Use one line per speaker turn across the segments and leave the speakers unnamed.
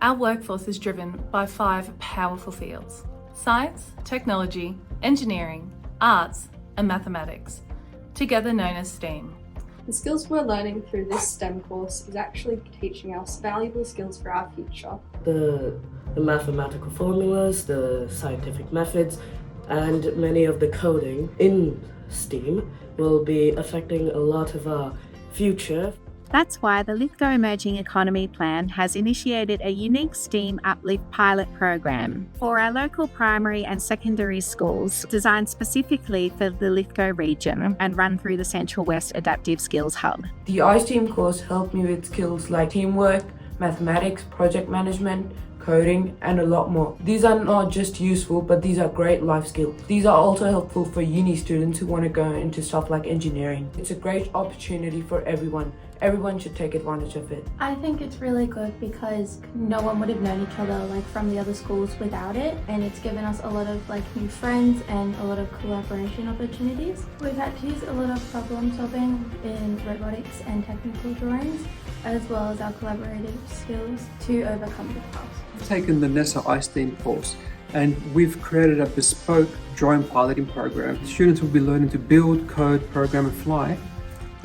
Our workforce is driven by 5 powerful fields: science, technology, engineering, arts, and mathematics, together known as STEAM.
The skills we're learning through this STEM course is actually teaching us valuable skills for our future.
The mathematical formulas, the scientific methods, and many of the coding in STEAM will be affecting a lot of our future.
That's why the Lithgow Emerging Economy Plan has initiated a unique STEAM Uplift pilot program for our local primary and secondary schools, designed specifically for the Lithgow region and run through the Central West Adaptive Skills Hub.
The iSTEM course helped me with skills like teamwork, mathematics, project management, coding, and a lot more. These are not just useful, but these are great life skills. These are also helpful for uni students who want to go into stuff like engineering. It's a great opportunity for everyone. Everyone should take advantage of it.
I think it's really good because no one would have known each other from the other schools without it, and it's given us a lot of new friends and a lot of collaboration opportunities. We've had to use a lot of problem solving in robotics and technical drawings, as well as our collaborative skills to overcome the task.
I've taken the NSW iSTEM course and we've created a bespoke drone piloting program. Students will be learning to build, code, program and fly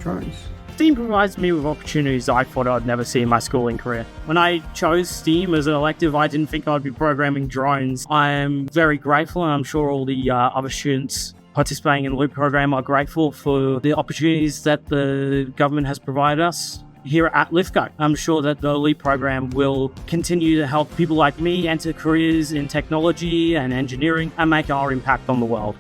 drones.
STEAM provides me with opportunities I thought I'd never see in my schooling career. When I chose STEAM as an elective, I didn't think I'd be programming drones. I am very grateful, and I'm sure all the other students participating in the LEEP program are grateful for the opportunities that the government has provided us here at Lithgow. I'm sure that the LEEP program will continue to help people like me enter careers in technology and engineering and make our impact on the world.